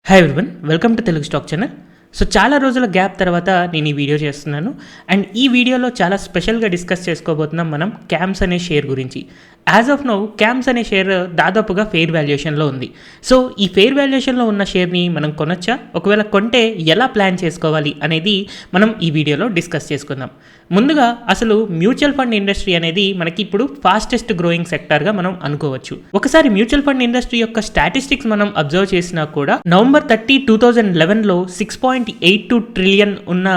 Hi everyone, welcome to Telugu stock channel. So చాలా రోజుల gap తర్వాత నేను ఈ వీడియో చేస్తున్నాను. అండ్ ఈ వీడియోలో చాలా స్పెషల్గా డిస్కస్ చేసుకోబోతున్నాం మనం క్యామ్స్ అనే షేర్ గురించి. యాజ్ ఆఫ్ నౌ క్యామ్స్ అనే షేర్ దాదాపుగా ఫెయిర్ వాల్యుయేషన్లో ఉంది. సో ఈ ఫెయిర్ వాల్యుయేషన్లో ఉన్న షేర్ని మనం కొనొచ్చా, ఒకవేళ కొంటే ఎలా ప్లాన్ చేసుకోవాలి అనేది మనం ఈ వీడియోలో డిస్కస్ చేసుకుందాం. ముందుగా అసలు మ్యూచువల్ ఫండ్ ఇండస్ట్రీ అనేది మనకి ఇప్పుడు ఫాస్టెస్ట్ గ్రోయింగ్ సెక్టార్గా మనం అనుకోవచ్చు. ఒకసారి మ్యూచువల్ ఫండ్ ఇండస్ట్రీ యొక్క స్టాటిస్టిక్స్ మనం అబ్జర్వ్ చేసినా కూడా November 30, 2011లో 6.82 ట్రిలియన్ ఉన్న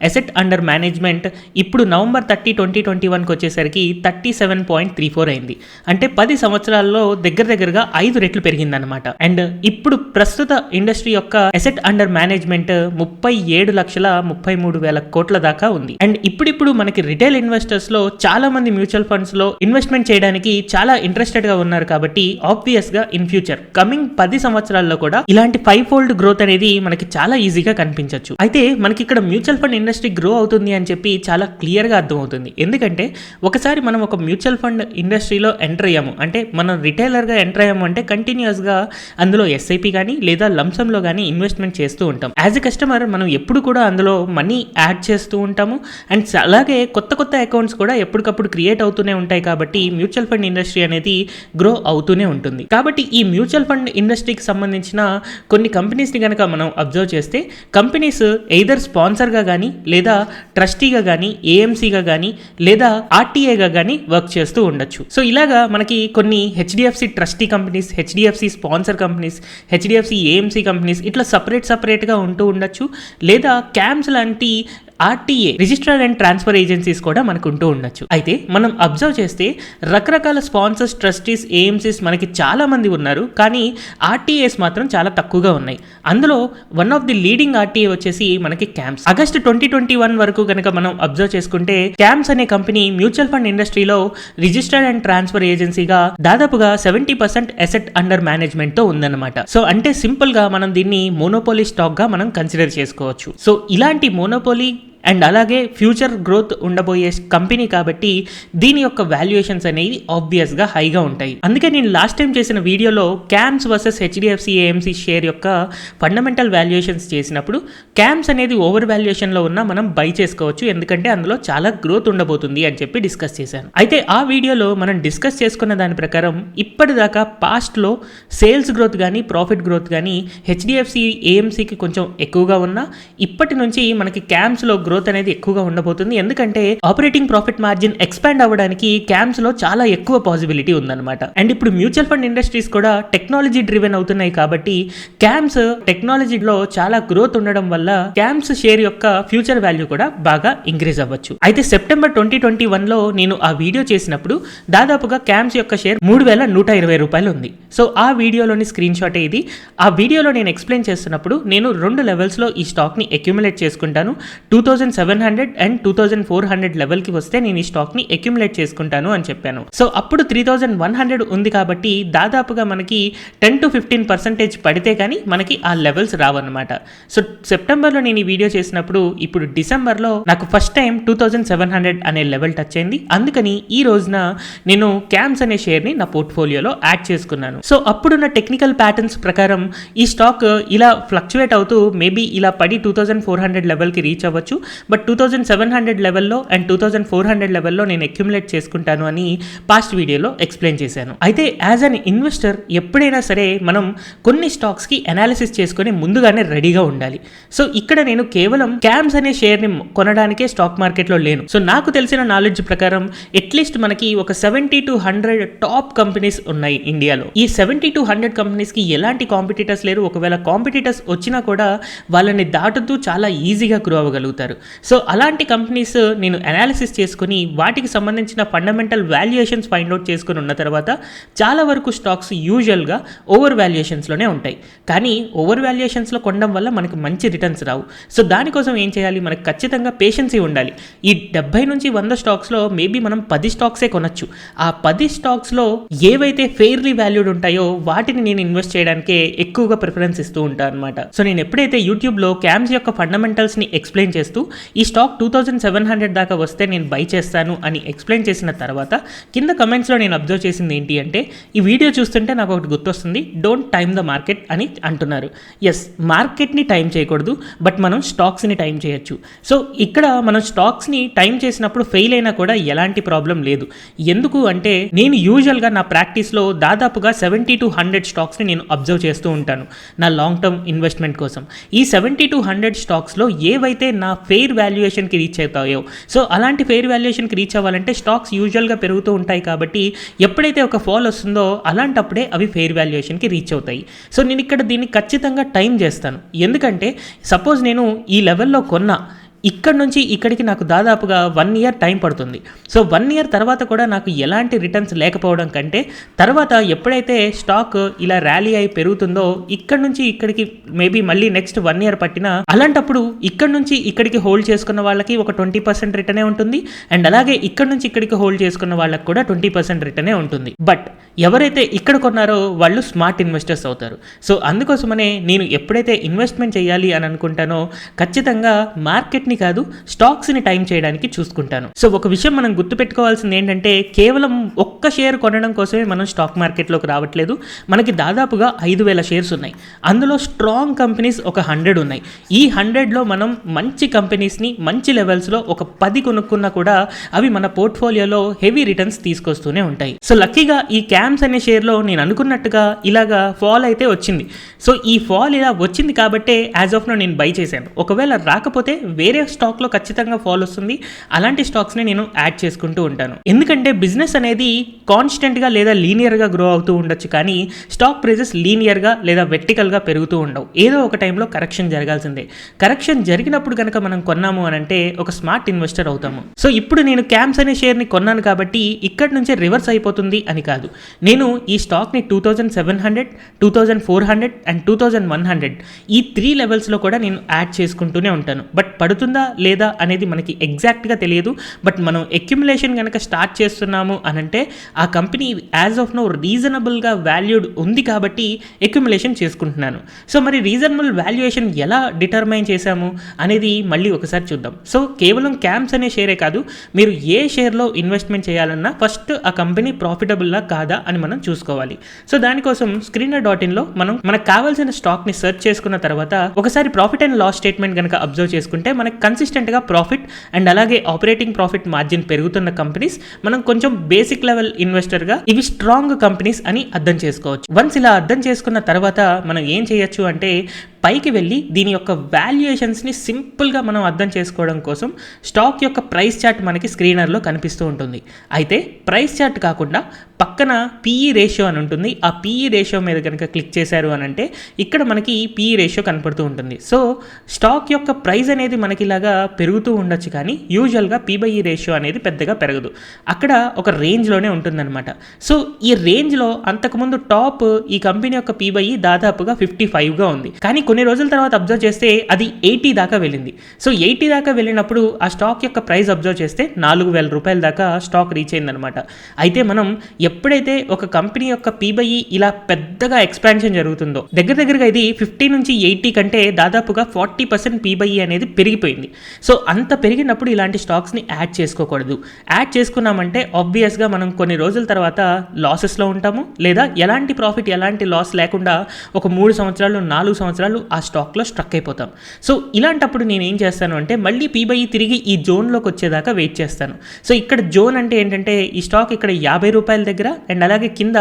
అసెట్ అండర్ మేనేజ్మెంట్ ఇప్పుడు November 30, 2021కి వచ్చేసరికి 37.34 అయింది. అంటే 10 సంవత్సరాల్లో దగ్గరగా 5 రెట్లు పెరిగిందనమాట. అండ్ ఇప్పుడు ప్రస్తుత ఇండస్ట్రీ యొక్క అసెట్ అండర్ మేనేజ్మెంట్ 37,33,000 కోట్ల దాకా ఉంది. అండ్ ఇప్పుడు మనకి రిటైల్ ఇన్వెస్టర్స్ లో చాలా మంది మ్యూచువల్ ఫండ్స్ లో ఇన్వెస్ట్మెంట్ చేయడానికి చాలా ఇంట్రెస్టెడ్ గా ఉన్నారు. కాబట్టి ఆబ్వియస్ గా ఇన్ ఫ్యూచర్ కమింగ్ 10 సంవత్సరాల్లో కూడా ఇలాంటి 5-fold గ్రోత్ అనేది మనకి చాలా ఈజీగా కనిపించవచ్చు. అయితే మనకి ఇక్కడ మ్యూచువల్ ఫండ్ ఇండస్ట్రీ గ్రో అవుతుంది అని చెప్పి చాలా క్లియర్ గా అర్థమవుతుంది. ఎందుకంటే ఒకసారి మనం ఒక మ్యూచువల్ ఫండ్ ఇండస్ట్రీలో ఎంటర్ అయ్యాము అంటే, మనం రిటైలర్ గా ఎంటర్ అయ్యాము అంటే కంటిన్యూస్ గా అందులో ఎస్ఐపి కానీ లేదా లంసంలో కానీ ఇన్వెస్ట్మెంట్ చేస్తూ ఉంటాం. యాజ్ ఎ కస్టమర్ మనం ఎప్పుడు కూడా అందులో మనీ యాడ్ చేస్తూ ఉంటాము. అండ్ అలాగే కొత్త అకౌంట్స్ కూడా ఎప్పటికప్పుడు క్రియేట్ అవుతూనే ఉంటాయి. కాబట్టి మ్యూచువల్ ఫండ్ ఇండస్ట్రీ అనేది గ్రో అవుతూనే ఉంటుంది. కాబట్టి ఈ మ్యూచువల్ ఫండ్ ఇండస్ట్రీకి సంబంధించిన కొన్ని కంపెనీస్ని కనుక మనం అబ్జర్వ్ చేస్తే, కంపెనీస్ ఎయిదర్ స్పాన్సర్గా కానీ లేదా ట్రస్టీగా కానీ ఏఎంసీగా కానీ లేదా ఆర్టీఏగా కానీ వర్క్ చేస్తూ ఉండొచ్చు. సో ఇలాగా మనకి కొన్ని HDFC trustee companies, HDFC sponsor companies, HDFC AMC companies ఇట్లా సపరేట్గా ఉంటూ ఉండొచ్చు. లేదా క్యామ్స్ లాంటి RTA registered and transfer agencies కూడా మనకు ఉంటూ ఉండొచ్చు. అయితే మనం అబ్జర్వ్ చేస్తే రకరకాల స్పాన్సర్స్, ట్రస్టీస్, ఏఎంసీస్ మనకి చాలా మంది ఉన్నారు. కానీ ఆర్టీఏస్ మాత్రం చాలా తక్కువగా ఉన్నాయి. అందులో one of the leading RTA వచ్చేసి మనకి క్యామ్స్. ఆగస్ట్ 2021 వరకు కనుక మనం అబ్జర్వ్ చేసుకుంటే క్యామ్స్ అనే కంపెనీ మ్యూచువల్ ఫండ్ ఇండస్ట్రీలో రిజిస్టర్డ్ అండ్ ట్రాన్స్ఫర్ ఏజెన్సీగా దాదాపుగా 70% అసెట్ అండర్ మేనేజ్మెంట్ తో ఉందన్నమాట. సో అంటే సింపుల్ గా మనం దీన్ని మోనోపోలీ స్టాక్ గా మనం కన్సిడర్ చేసుకోవచ్చు. సో ఇలాంటి మోనోపోలీ అండ్ అలాగే ఫ్యూచర్ గ్రోత్ ఉండబోయే కంపెనీ కాబట్టి దీని యొక్క వాల్యుయేషన్స్ అనేవి ఆబ్వియస్గా హైగా ఉంటాయి. అందుకే నేను లాస్ట్ టైం చేసిన వీడియోలో cams versus HDFC AMC share యొక్క ఫండమెంటల్ వాల్యుయేషన్స్ చేసినప్పుడు క్యామ్స్ అనేది ఓవర్ వాల్యుయేషన్లో ఉన్నా మనం బై చేసుకోవచ్చు, ఎందుకంటే అందులో చాలా గ్రోత్ ఉండబోతుంది అని చెప్పి డిస్కస్ చేశాను. అయితే ఆ వీడియోలో మనం డిస్కస్ చేసుకున్న దాని ప్రకారం ఇప్పటిదాకా పాస్ట్లో సేల్స్ గ్రోత్ కానీ ప్రాఫిట్ గ్రోత్ కానీ హెచ్డిఎఫ్సి ఏఎంసీకి కొంచెం ఎక్కువగా ఉన్నా, ఇప్పటి నుంచి మనకి క్యామ్స్లో గ్రోత్ అనేది ఎక్కువగా ఉండబోతుంది. ఎందుకంటే ఆపరేటింగ్ ప్రాఫిట్ మార్జిన్ ఎక్స్పాండ్ అవ్వడానికి క్యామ్స్ లో చాలా ఎక్కువ పాసిబిలిటీ ఉందన్నమాట. అండ్ ఇప్పుడు మ్యూచువల్ ఫండ్ ఇండస్ట్రీస్ కూడా టెక్నాలజీ డ్రివెన్ అవుతున్నాయి. కాబట్టి క్యామ్స్ టెక్నాలజీలో చాలా గ్రోత్ ఉండడం వల్ల క్యామ్స్ షేర్ యొక్క ఫ్యూచర్ వాల్యూ కూడా బాగా ఇంక్రీజ్ అవ్వచ్చు. అయితే సెప్టెంబర్ 2021లో నేను ఆ వీడియో చేసినప్పుడు దాదాపుగా క్యామ్స్ యొక్క షేర్ 3,120 రూపాయలు ఉంది. సో ఆ వీడియోలోని స్క్రీన్ షాట్ ఇది. ఆ వీడియోలో నేను ఎక్స్ప్లెయిన్ చేస్తున్నప్పుడు నేను 2 లెవెల్స్ లో ఈ స్టాక్ ని అక్యుములేట్ చేసుకుంటాను. 2,700 అండ్ 2,400 లెవెల్కి వస్తే నేను ఈ స్టాక్ని అక్యుములేట్ చేసుకుంటాను అని చెప్పాను. సో అప్పుడు 3,100 ఉంది కాబట్టి దాదాపుగా మనకి 10-15% పడితే కానీ మనకి ఆ లెవెల్స్ రావన్నమాట. సో సెప్టెంబర్లో నేను ఈ వీడియో చేసినప్పుడు ఇప్పుడు డిసెంబర్లో నాకు ఫస్ట్ టైం 2,700 అనే లెవెల్ టచ్ అయింది. అందుకని ఈ రోజున నేను క్యామ్స్ అనే షేర్ని నా పోర్ట్ఫోలియోలో యాడ్ చేసుకున్నాను. సో అప్పుడున్న టెక్నికల్ ప్యాటర్న్స్ ప్రకారం ఈ స్టాక్ ఇలా ఫ్లక్చువేట్ అవుతూ మేబీ ఇలా పడి 2,400 లెవెల్కి రీచ్ అవ్వచ్చు. బట్ 2,700 లెవెల్లో అండ్ 2,400 లెవెల్లో నేను అక్యుములేట్ చేసుకుంటాను అని పాస్ట్ వీడియోలో ఎక్స్ప్లెయిన్ చేశాను. అయితే యాజ్ అన్ ఇన్వెస్టర్ ఎప్పుడైనా సరే మనం కొన్ని స్టాక్స్కి అనాలిసిస్ చేసుకొని ముందుగానే రెడీగా ఉండాలి. సో ఇక్కడ నేను కేవలం క్యామ్స్ అనే షేర్ని కొనడానికే స్టాక్ మార్కెట్లో లేను. సో నాకు తెలిసిన నాలెడ్జ్ ప్రకారం అట్లీస్ట్ మనకి ఒక 70-100 టాప్ కంపెనీస్ ఉన్నాయి ఇండియాలో. ఈ 70-100 కంపెనీస్కి ఎలాంటి కాంపిటీటర్స్ లేరు. ఒకవేళ కాంపిటీటర్స్ వచ్చినా కూడా వాళ్ళని దాటుతూ చాలా ఈజీగా గ్రో అవ్వగలుగుతారు. సో అలాంటి కంపెనీస్ నేను అనాలిసిస్ చేసుకుని వాటికి సంబంధించిన ఫండమెంటల్ వాల్యుయేషన్స్ ఫైండ్ అవుట్ చేసుకుని ఉన్న తర్వాత చాలా వరకు స్టాక్స్ యూజువల్గా ఓవర్ వాల్యుయేషన్స్లోనే ఉంటాయి. కానీ ఓవర్ వాల్యుయేషన్స్లో కొనడం వల్ల మనకు మంచి రిటర్న్స్ రావు. సో దానికోసం ఏం చేయాలి, మనకు ఖచ్చితంగా పేషెన్సీ ఉండాలి. ఈ 70-100 స్టాక్స్లో మేబీ మనం 10 స్టాక్సే కొనొచ్చు. ఆ 10 స్టాక్స్లో ఏవైతే ఫెయిర్లీ వాల్యూడ్ ఉంటాయో వాటిని నేను ఇన్వెస్ట్ చేయడానికే ఎక్కువగా ప్రిఫరెన్స్ ఇస్తూ ఉంటాను అనమాట. సో నేను ఎప్పుడైతే యూట్యూబ్లో క్యామ్స్ యొక్క ఫండమెంటల్స్ని ఎక్స్ప్లెయిన్ చేస్తూ ఈ స్టాక్ 2700 దాకా వస్తే నేను బై చేస్తాను అని ఎక్స్ప్లెయిన్ చేసిన తర్వాత కింద కమెంట్స్లో నేను అబ్జర్వ్ చేసింది ఏంటి అంటే, ఈ వీడియో చూస్తుంటే నాకు ఒకటి గుర్తొస్తుంది, డోంట్ టైమ్ ద మార్కెట్ అని అంటున్నారు. ఎస్, మార్కెట్ని టైం చేయకూడదు, బట్ మనం స్టాక్స్ని టైం చేయొచ్చు. సో ఇక్కడ మనం స్టాక్స్ని టైం చేసినప్పుడు ఫెయిల్ అయినా కూడా ఎలాంటి ప్రాబ్లం లేదు. ఎందుకు అంటే నేను యూజువల్గా నా ప్రాక్టీస్లో దాదాపుగా 70 to 100 స్టాక్స్ని నేను అబ్జర్వ్ చేస్తూ ఉంటాను నా లాంగ్ టర్మ్ ఇన్వెస్ట్మెంట్ కోసం. ఈ 70 to 100 స్టాక్స్లో ఏవైతే నా ఫెయిర్ వాల్యుయేషన్కి రీచ్ అవుతాయో, సో అలాంటి ఫెయిర్ వాల్యుయేషన్కి రీచ్ అవ్వాలంటే స్టాక్స్ యూజువల్గా పెరుగుతూ ఉంటాయి కాబట్టి ఎప్పుడైతే ఒక ఫాల్ వస్తుందో అలాంటప్పుడే అవి ఫెయిర్ వాల్యుయేషన్కి రీచ్ అవుతాయి. సో నేను ఇక్కడ దీన్ని ఖచ్చితంగా టైం చేస్తాను. ఎందుకంటే సపోజ్ నేను ఈ లెవెల్లో కొన్నా, ఇక్కడ నుంచి ఇక్కడికి నాకు దాదాపుగా 1 year టైం పడుతుంది. సో 1 year తర్వాత కూడా నాకు ఎలాంటి రిటర్న్స్ లేకపోవడం కంటే తర్వాత ఎప్పుడైతే స్టాక్ ఇలా ర్యాలీ అయి పెరుగుతుందో ఇక్కడ నుంచి ఇక్కడికి మేబీ మళ్ళీ నెక్స్ట్ 1 year పట్టినా, అలాంటప్పుడు ఇక్కడ నుంచి ఇక్కడికి హోల్డ్ చేసుకున్న వాళ్ళకి ఒక 20% రిటర్నే ఉంటుంది, అండ్ అలాగే ఇక్కడ నుంచి ఇక్కడికి హోల్డ్ చేసుకున్న వాళ్ళకి కూడా 20% రిటర్నే ఉంటుంది. బట్ ఎవరైతే ఇక్కడ కొన్నారో వాళ్ళు స్మార్ట్ ఇన్వెస్టర్స్ అవుతారు. సో అందుకోసమనే నేను ఎప్పుడైతే ఇన్వెస్ట్మెంట్ చేయాలి అని అనుకుంటానో ఖచ్చితంగా మార్కెట్ని కాదు స్టాక్స్ని టైం చేయడానికి చూసుకుంటాను. సో ఒక విషయం మనం గుర్తుపెట్టుకోవాల్సింది ఏంటంటే, కేవలం ఒక్క షేర్ కొనడం కోసమే మనం స్టాక్ మార్కెట్లోకి రావట్లేదు. మనకి దాదాపుగా 5000 షేర్స్ ఉన్నాయి. అందులో స్ట్రాంగ్ కంపెనీస్ ఒక 100 ఉన్నాయి. ఈ 100లో మనం మంచి కంపెనీస్ని మంచి లెవెల్స్లో ఒక 10 కొనుక్కున్నా కూడా అవి మన పోర్ట్ఫోలియోలో హెవీ రిటర్న్స్ తీసుకొస్తూనే ఉంటాయి. సో లక్కీగా ఈ క్యామ్స్ అనే షేర్లో నేను అనుకున్నట్టుగా ఇలాగా ఫాల్ అయితే వచ్చింది. సో ఈ ఫాల్ ఇలా వచ్చింది కాబట్టే యాజ్ ఆఫ్ నౌ నేను బై చేశాను. ఒకవేళ రాకపోతే వేరే స్టాక్లో ఖచ్చితంగా ఫాల్ వస్తుంది. అలాంటి స్టాక్స్ని నేను యాడ్ చేసుకుంటూ ఉంటాను. ఎందుకంటే బిజినెస్ అనేది కాన్స్టెంట్గా లేదా లీనియర్గా గ్రో అవుతూ ఉండొచ్చు, కానీ స్టాక్ ప్రైజెస్ లీనియర్గా లేదా వెర్టికల్గా పెరుగుతూ ఉండవు. ఏదో ఒక టైంలో కరెక్షన్ జరగాల్సిందే. కరెక్షన్ జరిగినప్పుడు కనుక మనం కొన్నాము అని అంటే ఒక స్మార్ట్ ఇన్వెస్టర్ అవుతాము. సో ఇప్పుడు నేను క్యామ్స్ అనే షేర్ని కొన్నాను కాబట్టి ఇక్కడ నుంచే రివర్స్ అయిపోతుంది అని కాదు. నేను ఈ స్టాక్ని 2700, 2400 అండ్ 2100 ఈ 3 లెవెల్స్లో కూడా నేను యాడ్ చేసుకుంటూనే ఉంటాను. బట్ పడుతుందా లేదా అనేది మనకి ఎగ్జాక్ట్గా తెలియదు. బట్ మనం అక్యుములేషన్ కనుక స్టార్ట్ చేస్తున్నాము అనంటే ఆ కంపెనీ యాజ్ ఆఫ్ నో రీజనబుల్గా వాల్యూడ్ ఉంది కాబట్టి అక్యుములేషన్ చేసుకుంటున్నాను. సో మరి రీజనబుల్ వాల్యుయేషన్ ఎలా డిటర్మైన్ చేశాము అనేది మళ్ళీ ఒకసారి చూద్దాం. సో కేవలం క్యామ్స్ అనే షేరే కాదు, మీరు ఏ షేర్లో ఇన్వెస్ట్మెంట్ చేయాలన్నా ఫస్ట్ ఆ కంపెనీ ప్రాఫిటబుల్లా కాదా అని మనం చూసుకోవాలి. సో దానికోసం screener.inలో మనకు కావాల్సిన స్టాక్ని సెర్చ్ చేసుకున్న తర్వాత ఒకసారి ప్రాఫిట్ అండ్ లాస్ స్టేట్మెంట్ కనుక అబ్జర్వ్ చేసుకుంటే మనకు కన్సిస్టెంట్గా ప్రాఫిట్ అండ్ అలాగే ఆపరేటింగ్ ప్రాఫిట్ మార్జిన్ పెరుగుతున్న కంపెనీస్ మనం కొంచెం బేసిక్ లెవెల్ ఇన్వెస్టర్గా ఇవి స్ట్రాంగ్ కంపెనీస్ అని అర్థం చేసుకోవచ్చు. వన్స్ ఇలా అర్థం చేసుకున్న తర్వాత మనం ఏం చేయొచ్చు అంటే పైకి వెళ్ళి దీని యొక్క వాల్యుయేషన్స్ని సింపుల్గా మనం అర్థం చేసుకోవడం కోసం స్టాక్ యొక్క ప్రైస్ చార్ట్ మనకి స్క్రీనర్లో కనిపిస్తూ ఉంటుంది. అయితే ప్రైస్ చార్ట్ కాకుండా పక్కన పీఈ రేషియో అని ఉంటుంది. ఆ పీఈ రేషియో మీద కనుక క్లిక్ చేశారు అని అంటే ఇక్కడ మనకి పీఈ రేషియో కనపడుతూ ఉంటుంది. సో స్టాక్ యొక్క ప్రైస్ అనేది మనకి ఇలాగా పెరుగుతూ ఉండొచ్చు, కానీ యూజువల్గా పీ/ఈ రేషియో అనేది పెద్దగా పెరగదు. అక్కడ ఒక రేంజ్లోనే ఉంటుందన్నమాట. సో ఈ రేంజ్లో అంతకుముందు టాప్ ఈ కంపెనీ యొక్క పీ/ఈ దాదాపుగా 55గా ఉంది, కానీ కొన్ని రోజుల తర్వాత అబ్జర్వ్ చేస్తే అది 80 దాకా వెళ్ళింది. సో 80 దాకా వెళ్ళినప్పుడు ఆ స్టాక్ యొక్క ప్రైస్ అబ్జర్వ్ చేస్తే 4000 రూపాయల దాకా స్టాక్ రీచ్ అయిందనమాట. అయితే మనం ఎప్పుడైతే ఒక కంపెనీ యొక్క పీ/ఈ ఇలా పెద్దగా ఎక్స్పాన్షన్ జరుగుతుందో, దగ్గరగా ఇది 50 నుంచి 80 కంటే దాదాపుగా 40% పీ/ఈ అనేది పెరిగిపోయింది. సో అంత పెరిగినప్పుడు ఇలాంటి స్టాక్స్ని యాడ్ చేసుకోకూడదు. యాడ్ చేసుకున్నామంటే ఆబ్వియస్గా మనం కొన్ని రోజుల తర్వాత లాసెస్లో ఉంటాము, లేదా ఎలాంటి ప్రాఫిట్ ఎలాంటి లాస్ లేకుండా ఒక 3 సంవత్సరాలు 4 సంవత్సరాలు ఆ స్టాక్లో స్ట్రక్ అయిపోతాం. సో ఇలాంటప్పుడు నేను ఏం చేస్తాను అంటే మళ్ళీ పీ/ఈ తిరిగి ఈ జోన్లోకి వచ్చేదాకా వెయిట్ చేస్తాను. సో ఇక్కడ జోన్ అంటే ఏంటంటే ఈ స్టాక్ ఇక్కడ 50 రూపాయల దగ్గర అండ్ అలాగే కింద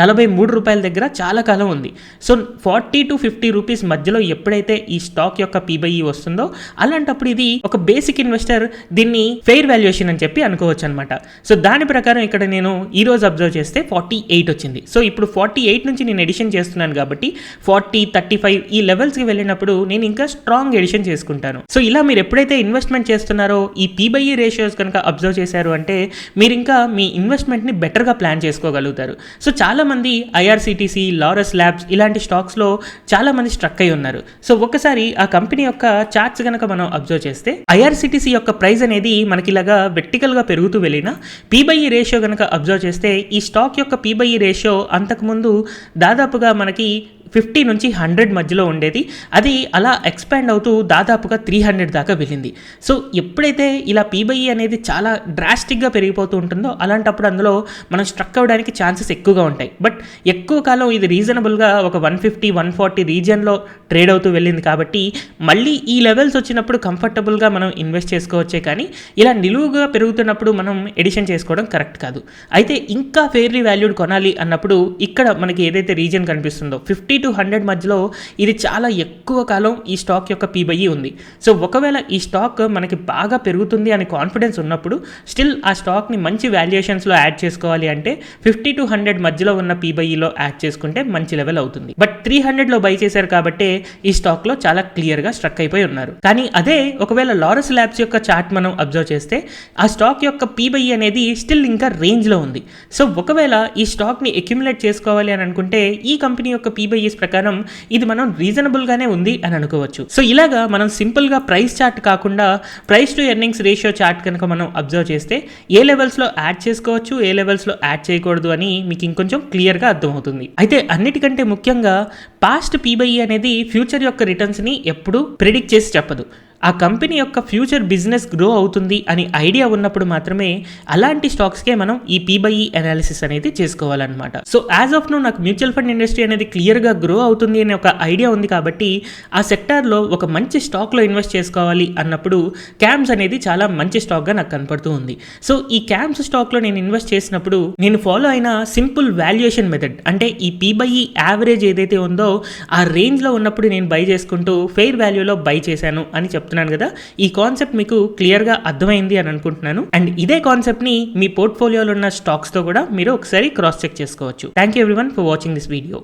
43 రూపాయల దగ్గర చాలా కాలం ఉంది. సో 40 to 50 రూపీస్ మధ్యలో ఎప్పుడైతే ఈ స్టాక్ యొక్క పీ/ఈ వస్తుందో అలాంటప్పుడు ఇది ఒక బేసిక్ ఇన్వెస్టర్ దీన్ని ఫెయిర్ వాల్యుయేషన్ అని చెప్పి అనుకోవచ్చు అనమాట. సో దాని ప్రకారం ఇక్కడ నేను ఈ రోజు అబ్జర్వ్ చేస్తే 48 వచ్చింది. సో ఇప్పుడు 48 నుంచి నేను ఎడిషన్ చేస్తున్నాను కాబట్టి 40, 35 ఈ లెవెల్స్కి వెళ్ళినప్పుడు నేను ఇంకా స్ట్రాంగ్ ఎడిషన్ చేసుకుంటాను. సో ఇలా మీరు ఎప్పుడైతే ఇన్వెస్ట్మెంట్ చేస్తున్నారో ఈ పీ/ఈ రేషియోస్ కనుక అబ్జర్వ్ చేశారు అంటే మీరు ఇంకా మీ ఇన్వెస్ట్మెంట్ని బెటర్గా ప్లాన్ చేసుకోగలుగుతారు. సో చాలామంది ఐఆర్సిటీసీ, లారస్ ల్యాబ్స్ ఇలాంటి స్టాక్స్లో చాలామంది స్ట్రక్ అయి ఉన్నారు. సో ఒకసారి ఆ కంపెనీ యొక్క చార్ట్స్ కనుక మనం అబ్జర్వ్ చేస్తే ఐఆర్సిటీసీ యొక్క ప్రైస్ అనేది మనకి ఇలాగా వెర్టికల్గా పెరుగుతూ వెళ్ళిన పీ/ఈ రేషియో కనుక అబ్జర్వ్ చేస్తే ఈ స్టాక్ యొక్క పీ/ఈ రేషియో అంతకుముందు దాదాపుగా మనకి 50 నుంచి 100 మధ్యలో ఉండేది. అది అలా ఎక్స్పాండ్ అవుతూ దాదాపుగా 300 దాకా వెళ్ళింది. సో ఎప్పుడైతే ఇలా పీబై అనేది చాలా డ్రాస్టిక్గా పెరిగిపోతూ ఉంటుందో అలాంటప్పుడు అందులో మనం స్ట్రక్ అవ్వడానికి ఛాన్సెస్ ఎక్కువగా ఉంటాయి. బట్ ఎక్కువ కాలం ఇది రీజనబుల్గా ఒక 150, 140 రీజియన్లో ట్రేడ్ అవుతూ వెళ్ళింది కాబట్టి మళ్ళీ ఈ లెవెల్స్ వచ్చినప్పుడు కంఫర్టబుల్గా మనం ఇన్వెస్ట్ చేసుకోవచ్చే కానీ ఇలా నిలువుగా పెరుగుతున్నప్పుడు మనం ఎడిషన్ చేసుకోవడం కరెక్ట్ కాదు. అయితే ఇంకా ఫెయిర్లీ వాల్యూడ్ కొనాలి అన్నప్పుడు ఇక్కడ మనకి ఏదైతే రీజన్ కనిపిస్తుందో 50 to 100 మధ్యలో ఇది చాలా ఎక్కువ కాలం ఈ స్టాక్ యొక్క పీబై ఉంది. సో ఒకవేళ ఈ స్టాక్ మనకి బాగా పెరుగుతుంది అని కాన్ఫిడెన్స్ ఉన్నప్పుడు స్టిల్ ఆ స్టాక్ని మంచి వాల్యుయేషన్స్లో యాడ్ చేసుకోవాలి అంటే 50 to 100 మధ్యలో ఉన్న పీబైలో యాడ్ చేసుకుంటే మంచి లెవెల్ అవుతుంది. బట్ 300లో బై చేశారు కాబట్టి ఈ స్టాక్లో చాలా క్లియర్గా స్ట్రక్ అయిపోయి ఉన్నారు. కానీ అదే ఒకవేళ లారస్ ల్యాబ్స్ యొక్క చార్ట్ మనం అబ్జర్వ్ చేస్తే ఆ స్టాక్ యొక్క పీబై అనేది స్టిల్ ఇంకా రేంజ్లో ఉంది. సో ఒకవేళ ఈ స్టాక్ని అక్యుములేట్ చేసుకోవాలి అని అనుకుంటే ఈ కంపెనీ యొక్క పీబైఎస్ ప్రకారం ఇది మనం రీజనబుల్గానే ఉంది అని అనుకోవచ్చు. సో ఇలాగా మనం సింపుల్గా ప్రైస్ చార్ట్ కాకుండా price to earnings ratio chart కనుక మనం అబ్జర్వ్ చేస్తే ఏ లెవెల్స్లో యాడ్ చేసుకోవచ్చు, ఏ లెవెల్స్లో యాడ్ చేయకూడదు అని మీకు ఇంకొంచెం క్లియర్గా అర్థమవుతుంది. అయితే అన్నిటికంటే ముఖ్యంగా పాస్ట్ పీబై అనేది ఫ్యూచర్ యొక్క రిటర్న్స్ని ఎప్పుడూ ప్రిడిక్ట్ చేసి చెప్పదు. ఆ కంపెనీ యొక్క ఫ్యూచర్ బిజినెస్ గ్రో అవుతుంది అని ఐడియా ఉన్నప్పుడు మాత్రమే అలాంటి స్టాక్స్కే మనం ఈ పీబైఈ అనాలిసిస్ అనేది చేసుకోవాలన్నమాట. సో యాజ్ ఆఫ్ నో నాకు మ్యూచువల్ ఫండ్ ఇండస్ట్రీ అనేది క్లియర్గా గ్రో అవుతుంది అనే ఒక ఐడియా ఉంది కాబట్టి ఆ సెక్టార్లో ఒక మంచి స్టాక్లో ఇన్వెస్ట్ చేసుకోవాలి అన్నప్పుడు క్యామ్స్ అనేది చాలా మంచి స్టాక్గా నాకు కనపడుతూ ఉంది. సో ఈ క్యామ్స్ స్టాక్లో నేను ఇన్వెస్ట్ చేసినప్పుడు నేను ఫాలో అయిన సింపుల్ వాల్యుయేషన్ మెథడ్, అంటే ఈ పీబైఈ యావరేజ్ ఏదైతే ఉందో ఆ రేంజ్లో ఉన్నప్పుడు నేను బై చేసుకుంటూ ఫెయిర్ వాల్యూలో బై చేశాను అని చెప్తున్నాను కదా. ఈ కాన్సెప్ట్ మీకు క్లియర్గా అర్థమైంది అని అనుకుంటున్నాను. అండ్ ఇదే కాన్సెప్ట్ని మీ పోర్ట్ఫోలియోలో ఉన్న స్టాక్స్తో కూడా మీరు ఒకసారి క్రాస్ చెక్ చేసుకోవచ్చు. Thank you everyone for watching this video.